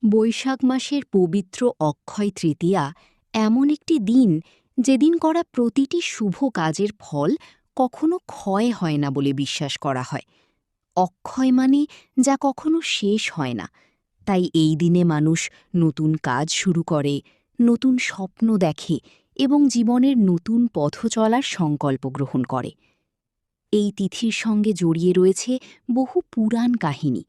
বৈশাখ মাসের পবিত্র অক্ষয় তৃতীয়া এমন একটি দিন যেদিন করা প্রতিটি শুভ কাজের ফল কখনো ক্ষয় হয় না বলে বিশ্বাস করা হয়। অক্ষয় মানে যা কখনো শেষ হয় না। তাই এই দিনে মানুষ নতুন কাজ শুরু করে, নতুন স্বপ্ন দেখে এবং জীবনের নতুন পথ চলার সংকল্প গ্রহণ করে। এই তিথির সঙ্গে জড়িয়ে রয়েছে বহু পুরাণ কাহিনী।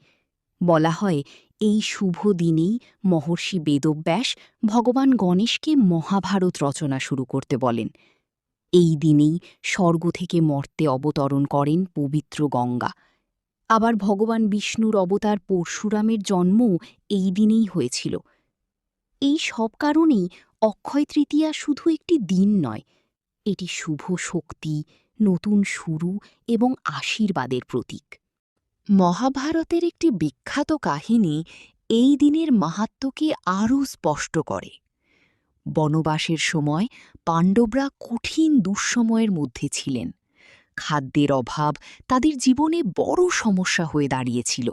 বলা হয় এই শুভ দিনেই মহর্ষি বেদব্যাস ভগবান গণেশকে মহাভারত রচনা শুরু করতে বলেন। এই দিনেই স্বর্গ থেকে মর্তে অবতরণ করেন পবিত্র গঙ্গা। আবার ভগবান বিষ্ণুর অবতার পরশুরামের জন্মও এই দিনেই হয়েছিল। এই সব কারণেই অক্ষয় তৃতীয়া শুধু একটি দিন নয়, এটি শুভ শক্তি, নতুন শুরু এবং আশীর্বাদের প্রতীক। মহাভারতের একটি বিখ্যাত কাহিনী এই দিনের মাহাত্ম্যকে আরও স্পষ্ট করে। বনবাসের সময় পাণ্ডবরা কঠিন দুঃসময়ের মধ্যে ছিলেন। খাদ্যের অভাব তাদের জীবনে বড় সমস্যা হয়ে দাঁড়িয়েছিল।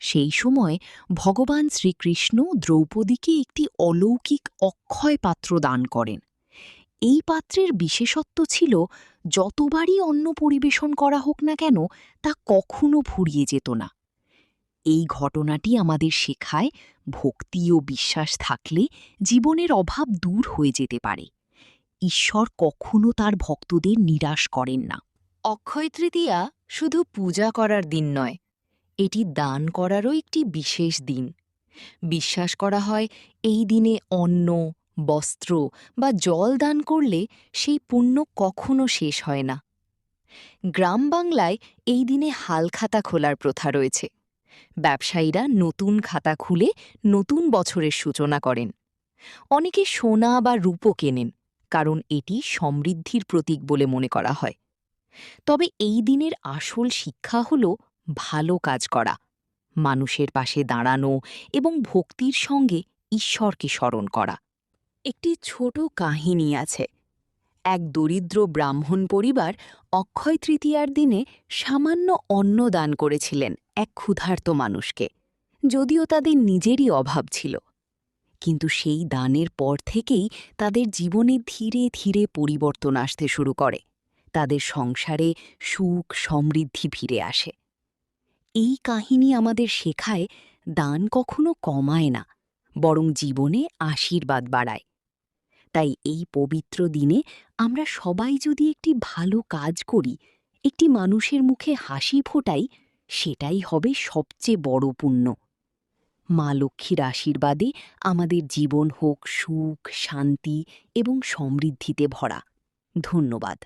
সেই সময় ভগবান শ্রীকৃষ্ণ দ্রৌপদীকে একটি অলৌকিক অক্ষয় পাত্র দান করেন। এই পাত্রের বিশেষত্ব ছিল যতবারই অন্ন পরিবেশন করা হোক না কেন তা কখনো ফুরিয়ে যেত না। এই ঘটনাটি আমাদের শেখায় ভক্তি ও বিশ্বাস থাকলে জীবনের অভাব দূর হয়ে যেতে পারে। ঈশ্বর কখনো তার ভক্তদের নিরাশ করেন না। অক্ষয় তৃতীয়া শুধু পূজা করার দিন নয়, এটি দান করারও একটি বিশেষ দিন। বিশ্বাস করা হয় এই দিনে অন্ন, বস্ত্র বা জল দান করলে সেই পুণ্য কখনো শেষ হয় না। গ্রাম বাংলায় এই দিনে হালখাতা খোলার প্রথা রয়েছে। ব্যবসায়ীরা নতুন খাতা খুলে নতুন বছরের সূচনা করেন। অনেকে সোনা বা রূপো কেনেন, কারণ এটি সমৃদ্ধির প্রতীক বলে মনে করা হয়। তবে এই দিনের আসল শিক্ষা হল ভালো কাজ করা, মানুষের পাশে দাঁড়ানো এবং ভক্তির সঙ্গে ঈশ্বরকে স্মরণ করা। একটি ছোট কাহিনী আছে। এক দরিদ্র ব্রাহ্মণ পরিবার অক্ষয় তৃতীয়ার দিনে সামান্য অন্ন দান করেছিলেন এক ক্ষুধার্ত মানুষকে, যদিও তাদের নিজেরই অভাব ছিল। কিন্তু সেই দানের পর থেকেই তাদের জীবনে ধীরে ধীরে পরিবর্তন আসতে শুরু করে। তাদের সংসারে সুখ সমৃদ্ধি ফিরে আসে। এই কাহিনী আমাদের শেখায় দান কখনো কমায় না, বরং জীবনে আশীর্বাদ বাড়ায়। তাই এই পবিত্র দিনে আমরা সবাই যদি একটি ভালো কাজ করি, একটি মানুষের মুখে হাসি ফোটাই, সেটাই হবে সবচেয়ে বড় পুণ্য। মা লক্ষ্মীর আশীর্বাদে আমাদের জীবন হোক সুখ, শান্তি এবং সমৃদ্ধিতে ভরা। ধন্যবাদ।